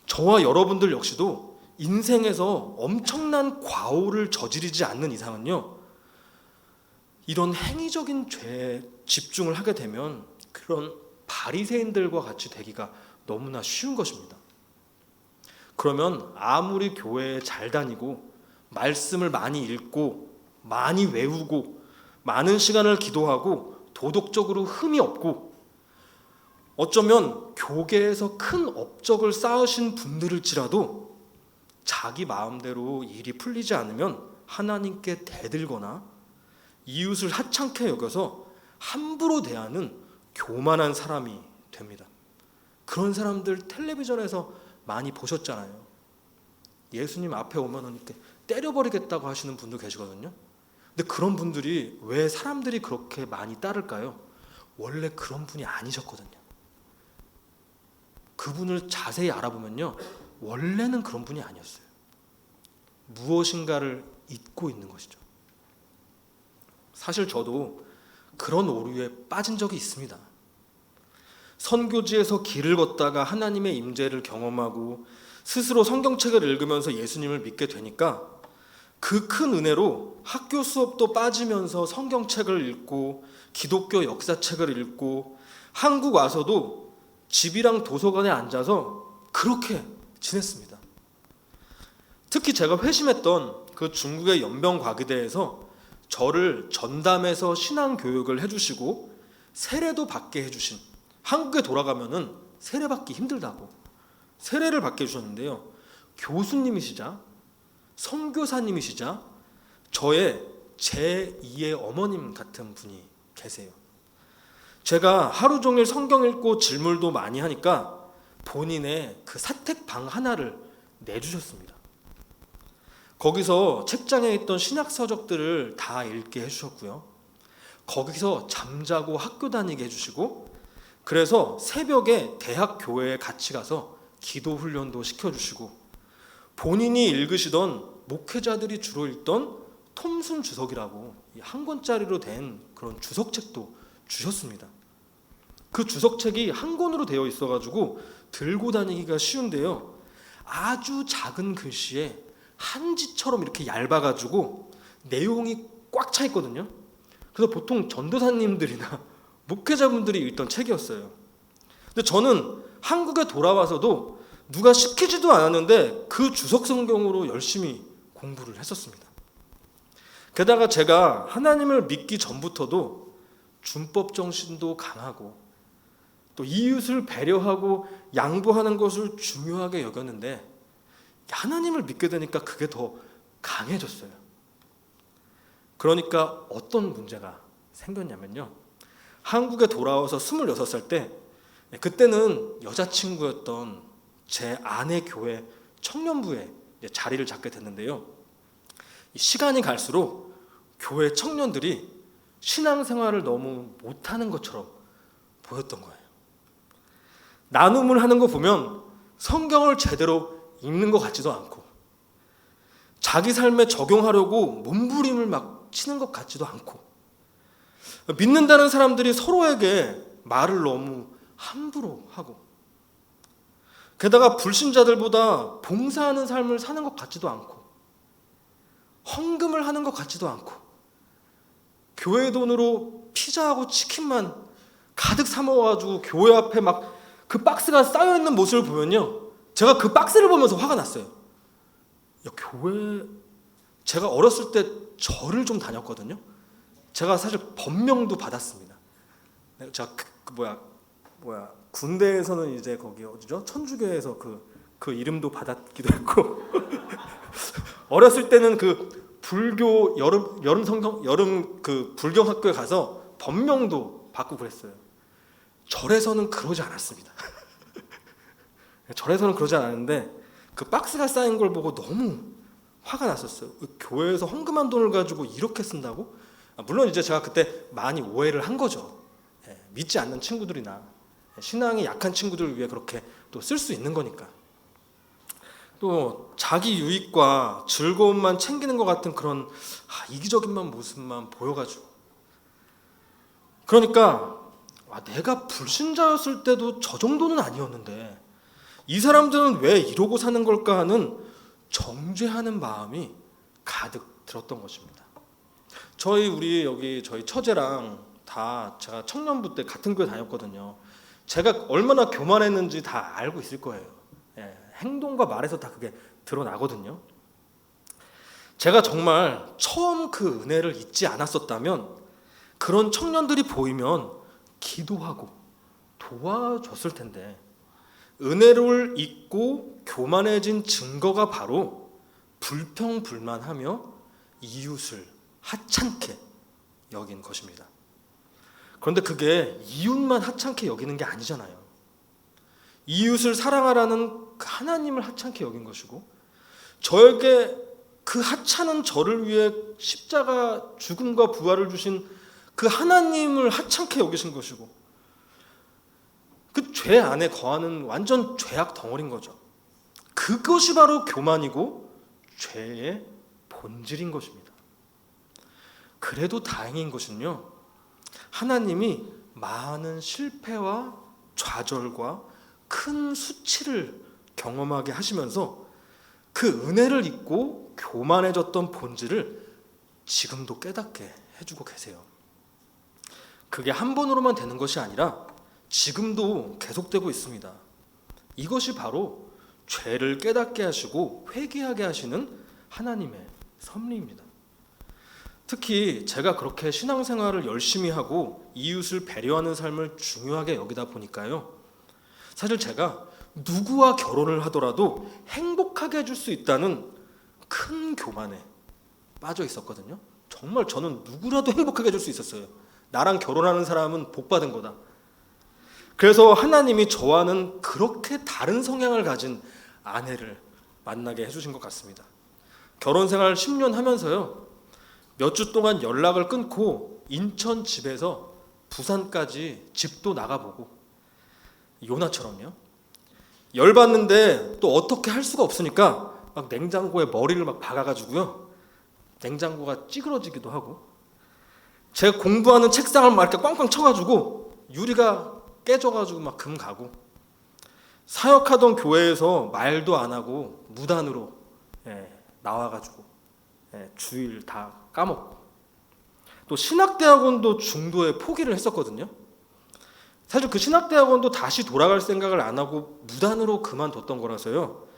저와 여러분들 역시도 인생에서 엄청난 과오를 저지르지 않는 이상은요, 이런 행위적인 죄에 집중을 하게 되면 그런 바리새인들과 같이 되기가 너무나 쉬운 것입니다. 그러면 아무리 교회에 잘 다니고 말씀을 많이 읽고 많이 외우고 많은 시간을 기도하고 도덕적으로 흠이 없고, 어쩌면 교계에서 큰 업적을 쌓으신 분들일지라도 자기 마음대로 일이 풀리지 않으면 하나님께 대들거나 이웃을 하찮게 여겨서 함부로 대하는 교만한 사람이 됩니다. 그런 사람들 텔레비전에서 많이 보셨잖아요. 예수님 앞에 오면 이렇게 때려버리겠다고 하시는 분도 계시거든요. 근데 그런 분들이 왜 사람들이 그렇게 많이 따를까요? 원래 그런 분이 아니셨거든요. 그분을 자세히 알아보면요, 원래는 그런 분이 아니었어요. 무엇인가를 잊고 있는 것이죠. 사실 저도 그런 오류에 빠진 적이 있습니다. 선교지에서 길을 걷다가 하나님의 임재를 경험하고 스스로 성경책을 읽으면서 예수님을 믿게 되니까 그 큰 은혜로 학교 수업도 빠지면서 성경책을 읽고 기독교 역사책을 읽고 한국 와서도 집이랑 도서관에 앉아서 그렇게 지냈습니다. 특히 제가 회심했던 그 중국의 연병과기대에서 저를 전담해서 신앙교육을 해주시고 세례도 받게 해주신, 한국에 돌아가면은 세례받기 힘들다고 세례를 받게 해주셨는데요, 교수님이시자 선교사님이시자 저의 제2의 어머님 같은 분이 계세요. 제가 하루 종일 성경 읽고 질문도 많이 하니까 본인의 그 사택방 하나를 내주셨습니다. 거기서 책장에 있던 신약 서적들을 다 읽게 해주셨고요. 거기서 잠자고 학교 다니게 해주시고, 그래서 새벽에 대학 교회에 같이 가서 기도 훈련도 시켜주시고, 본인이 읽으시던 목회자들이 주로 읽던 톰슨 주석이라고 한 권짜리로 된 그런 주석책도 주셨습니다. 그 주석책이 한 권으로 되어 있어가지고 들고 다니기가 쉬운데요, 아주 작은 글씨에 한지처럼 이렇게 얇아가지고 내용이 꽉 차 있거든요. 그래서 보통 전도사님들이나 목회자분들이 읽던 책이었어요. 근데 저는 한국에 돌아와서도 누가 시키지도 않았는데 그 주석 성경으로 열심히 공부를 했었습니다. 게다가 제가 하나님을 믿기 전부터도 준법 정신도 강하고 또 이웃을 배려하고 양보하는 것을 중요하게 여겼는데, 하나님을 믿게 되니까 그게 더 강해졌어요. 그러니까 어떤 문제가 생겼냐면요, 한국에 돌아와서 26살 때, 그때는 여자친구였던 제 아내 교회 청년부에 자리를 잡게 됐는데요, 시간이 갈수록 교회 청년들이 신앙생활을 너무 못하는 것처럼 보였던 거예요. 나눔을 하는 거 보면 성경을 제대로 읽는 것 같지도 않고, 자기 삶에 적용하려고 몸부림을 막 치는 것 같지도 않고, 믿는다는 사람들이 서로에게 말을 너무 함부로 하고, 게다가 불신자들보다 봉사하는 삶을 사는 것 같지도 않고, 헌금을 하는 것 같지도 않고, 교회 돈으로 피자하고 치킨만 가득 사 먹어가지고 교회 앞에 막 그 박스가 쌓여있는 모습을 보면요, 제가 그 박스를 보면서 화가 났어요. 야, 교회, 제가 어렸을 때 절을 좀 다녔거든요. 제가 사실 법명도 받았습니다. 제가 군대에서는 이제 거기 어디죠? 천주교에서 그 이름도 받았기도 했고 어렸을 때는 그 불교 여름 그 불경 학교에 가서 법명도 받고 그랬어요. 절에서는 그러지 않았습니다. 절에서는 그러지 않았는데 그 박스가 쌓인 걸 보고 너무 화가 났었어요. 교회에서 헌금한 돈을 가지고 이렇게 쓴다고? 물론 이제 제가 그때 많이 오해를 한 거죠. 믿지 않는 친구들이나 신앙이 약한 친구들을 위해 그렇게 또 쓸 수 있는 거니까. 또 자기 유익과 즐거움만 챙기는 것 같은 그런 이기적인 모습만 보여가지고, 그러니까 내가 불신자였을 때도 저 정도는 아니었는데 이 사람들은 왜 이러고 사는 걸까 하는 정죄하는 마음이 가득 들었던 것입니다. 저희 처제랑 다 제가 청년부 때 같은 교회 다녔거든요. 제가 얼마나 교만했는지 다 알고 있을 거예요. 행동과 말에서 다 그게 드러나거든요. 제가 정말 처음 그 은혜를 잊지 않았었다면 그런 청년들이 보이면 기도하고 도와줬을 텐데, 은혜를 잊고 교만해진 증거가 바로 불평불만하며 이웃을 하찮게 여긴 것입니다. 그런데 그게 이웃만 하찮게 여기는 게 아니잖아요. 이웃을 사랑하라는 하나님을 하찮게 여긴 것이고, 저에게 그 하찮은 저를 위해 십자가 죽음과 부활을 주신 그 하나님을 하찮게 여기신 것이고, 그 죄 안에 거하는 완전 죄악 덩어리인 거죠. 그것이 바로 교만이고 죄의 본질인 것입니다. 그래도 다행인 것은요, 하나님이 많은 실패와 좌절과 큰 수치를 경험하게 하시면서 그 은혜를 잊고 교만해졌던 본질을 지금도 깨닫게 해주고 계세요. 그게 한 번으로만 되는 것이 아니라 지금도 계속되고 있습니다. 이것이 바로 죄를 깨닫게 하시고 회개하게 하시는 하나님의 섭리입니다. 특히 제가 그렇게 신앙생활을 열심히 하고 이웃을 배려하는 삶을 중요하게 여기다 보니까요, 사실 제가 누구와 결혼을 하더라도 행복하게 해줄 수 있다는 큰 교만에 빠져 있었거든요. 정말 저는 누구라도 행복하게 해줄 수 있었어요. 나랑 결혼하는 사람은 복 받은 거다. 그래서 하나님이 저와는 그렇게 다른 성향을 가진 아내를 만나게 해주신 것 같습니다. 결혼 생활 10년 하면서요, 몇 주 동안 연락을 끊고 인천 집에서 부산까지 집도 나가보고, 요나처럼요. 열받는데 또 어떻게 할 수가 없으니까 막 냉장고에 머리를 막 박아가지고요, 냉장고가 찌그러지기도 하고, 제가 공부하는 책상을 막 이렇게 꽝꽝 쳐가지고 유리가 깨져가지고 막 금 가고, 사역하던 교회에서 말도 안 하고 무단으로 나와가지고 주일 다 까먹고, 또 신학대학원도 중도에 포기를 했었거든요. 사실 그 신학대학원도 다시 돌아갈 생각을 안 하고 무단으로 그만뒀던 거라서요,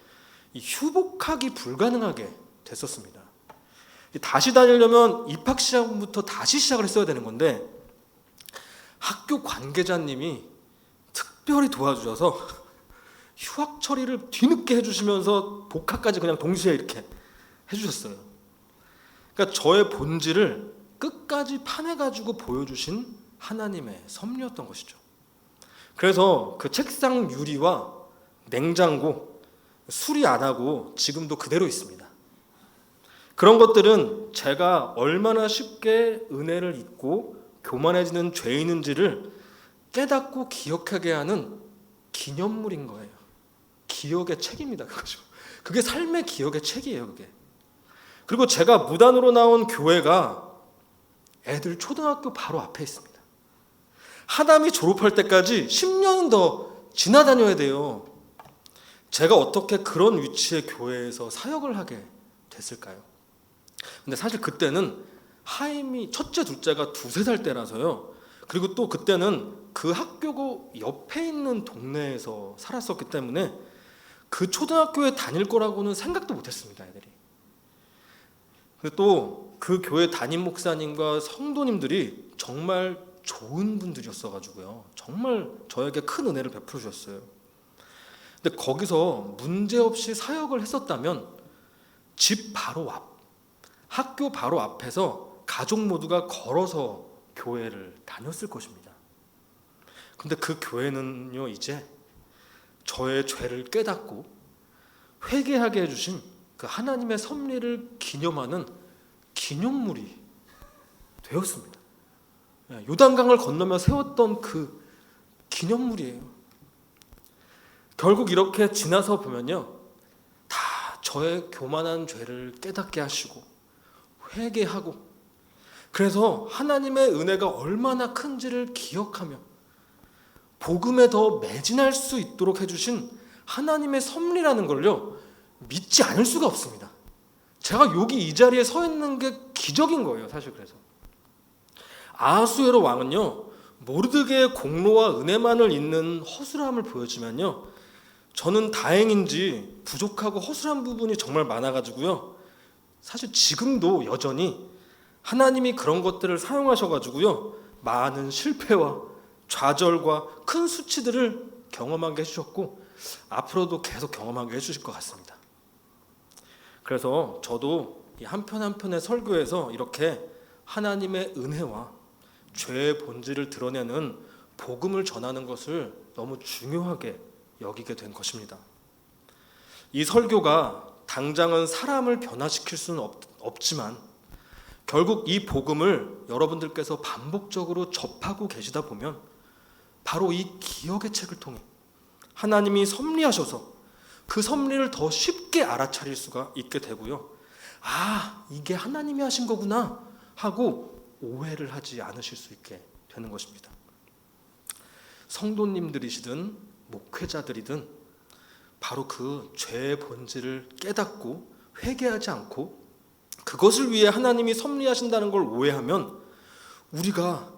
이 휴복하기 불가능하게 됐었습니다. 다시 다니려면 입학 시작부터 다시 시작을 했어야 되는 건데, 학교 관계자님이 특별히 도와주셔서 휴학 처리를 뒤늦게 해주시면서 복학까지 그냥 동시에 이렇게 해주셨어요. 그러니까 저의 본질을 끝까지 파내가지고 보여주신 하나님의 섭리였던 것이죠. 그래서 그 책상 유리와 냉장고 수리 안 하고 지금도 그대로 있습니다. 그런 것들은 제가 얼마나 쉽게 은혜를 잊고 교만해지는 죄인인지를 깨닫고 기억하게 하는 기념물인 거예요. 기억의 책입니다. 그게 삶의 기억의 책이에요. 그게. 그리고 제가 무단으로 나온 교회가 애들 초등학교 바로 앞에 있습니다. 하남이 졸업할 때까지 10년은 더 지나다녀야 돼요. 제가 어떻게 그런 위치의 교회에서 사역을 하게 됐을까요? 근데 사실 그때는 하임이 첫째, 둘째가 2-3살 때라서요. 그리고 또 그때는 그 학교고 옆에 있는 동네에서 살았었기 때문에 그 초등학교에 다닐 거라고는 생각도 못했습니다, 애들이. 그리고 또 그 교회 담임 목사님과 성도님들이 정말 좋은 분들이었어가지고요, 정말 저에게 큰 은혜를 베풀어 주셨어요. 근데 거기서 문제없이 사역을 했었다면 집 바로 앞, 학교 바로 앞에서 가족 모두가 걸어서 교회를 다녔을 것입니다. 근데 그 교회는요, 이제 저의 죄를 깨닫고 회개하게 해주신 그 하나님의 섭리를 기념하는 기념물이 되었습니다. 요단강을 건너며 세웠던 그 기념물이에요. 결국 이렇게 지나서 보면요, 다 저의 교만한 죄를 깨닫게 하시고 회개하고, 그래서 하나님의 은혜가 얼마나 큰지를 기억하며 복음에 더 매진할 수 있도록 해주신 하나님의 섭리라는 걸요, 믿지 않을 수가 없습니다. 제가 여기 이 자리에 서 있는 게 기적인 거예요, 사실. 그래서 아하수에로 왕은요, 모르드게의 공로와 은혜만을 잇는 허술함을 보여주면요, 저는 다행인지 부족하고 허술한 부분이 정말 많아가지고요, 사실 지금도 여전히 하나님이 그런 것들을 사용하셔가지고요, 많은 실패와 좌절과 큰 수치들을 경험하게 해주셨고 앞으로도 계속 경험하게 해주실 것 같습니다. 그래서 저도 이 한 편 한 편의 설교에서 이렇게 하나님의 은혜와 죄의 본질을 드러내는 복음을 전하는 것을 너무 중요하게 여기게 된 것입니다. 이 설교가 당장은 사람을 변화시킬 수는 없지만 결국 이 복음을 여러분들께서 반복적으로 접하고 계시다 보면 바로 이 기억의 책을 통해 하나님이 섭리하셔서 그 섭리를 더 쉽게 알아차릴 수가 있게 되고요, 아, 이게 하나님이 하신 거구나 하고 오해를 하지 않으실 수 있게 되는 것입니다. 성도님들이시든 목회자들이든 바로 그 죄의 본질을 깨닫고 회개하지 않고 그것을 위해 하나님이 섭리하신다는 걸 오해하면 우리가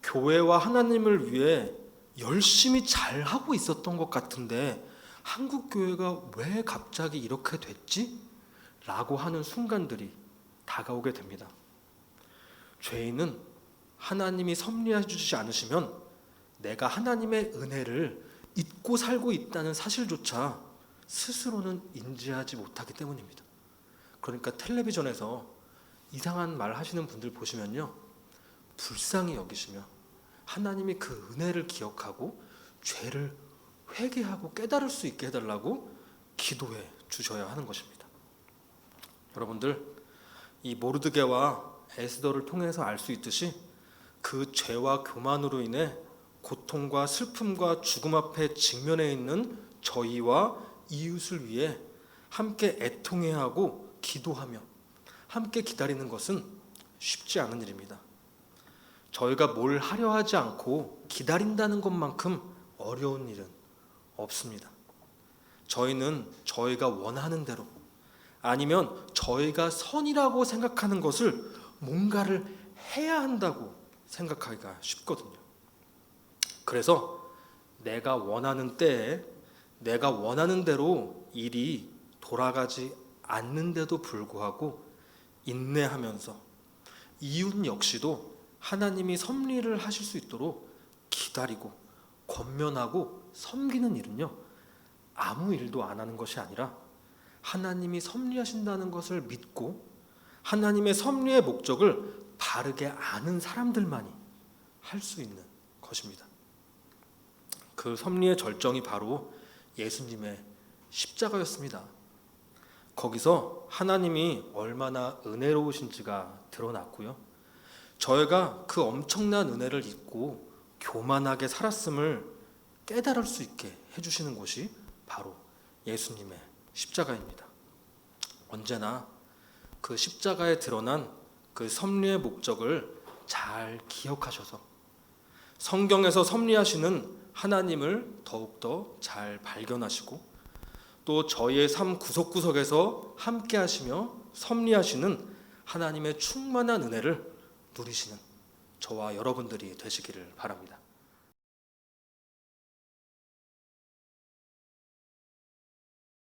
교회와 하나님을 위해 열심히 잘하고 있었던 것 같은데 한국교회가 왜 갑자기 이렇게 됐지? 라고 하는 순간들이 다가오게 됩니다. 죄인은 하나님이 섭리해 주시지 않으시면 내가 하나님의 은혜를 잊고 살고 있다는 사실조차 스스로는 인지하지 못하기 때문입니다. 그러니까 텔레비전에서 이상한 말 하시는 분들 보시면요, 불쌍히 여기시며 하나님이 그 은혜를 기억하고 죄를 회개하고 깨달을 수 있게 해달라고 기도해 주셔야 하는 것입니다. 여러분들, 이 모르드게와 에스더를 통해서 알 수 있듯이 그 죄와 교만으로 인해 고통과 슬픔과 죽음 앞에 직면해 있는 저희와 이웃을 위해 함께 애통해야 하고 기도하며 함께 기다리는 것은 쉽지 않은 일입니다. 저희가 뭘 하려 하지 않고 기다린다는 것만큼 어려운 일은 없습니다. 저희는 저희가 원하는 대로 아니면 저희가 선이라고 생각하는 것을 뭔가를 해야 한다고 생각하기가 쉽거든요. 그래서 내가 원하는 때에 내가 원하는 대로 일이 돌아가지 않는데도 불구하고 인내하면서 이웃 역시도 하나님이 섭리를 하실 수 있도록 기다리고 권면하고 섬기는 일은요, 아무 일도 안 하는 것이 아니라 하나님이 섭리하신다는 것을 믿고 하나님의 섭리의 목적을 바르게 아는 사람들만이 할 수 있는 것입니다. 그 섭리의 절정이 바로 예수님의 십자가였습니다. 거기서 하나님이 얼마나 은혜로우신지가 드러났고요. 저희가 그 엄청난 은혜를 잊고 교만하게 살았음을 깨달을 수 있게 해주시는 곳이 바로 예수님의 십자가입니다. 언제나 그 십자가에 드러난 그 섭리의 목적을 잘 기억하셔서 성경에서 섭리하시는 하나님을 더욱더 잘 발견하시고 또 저희의 삶 구석구석에서 함께 하시며 섭리하시는 하나님의 충만한 은혜를 누리시는 저와 여러분들이 되시기를 바랍니다.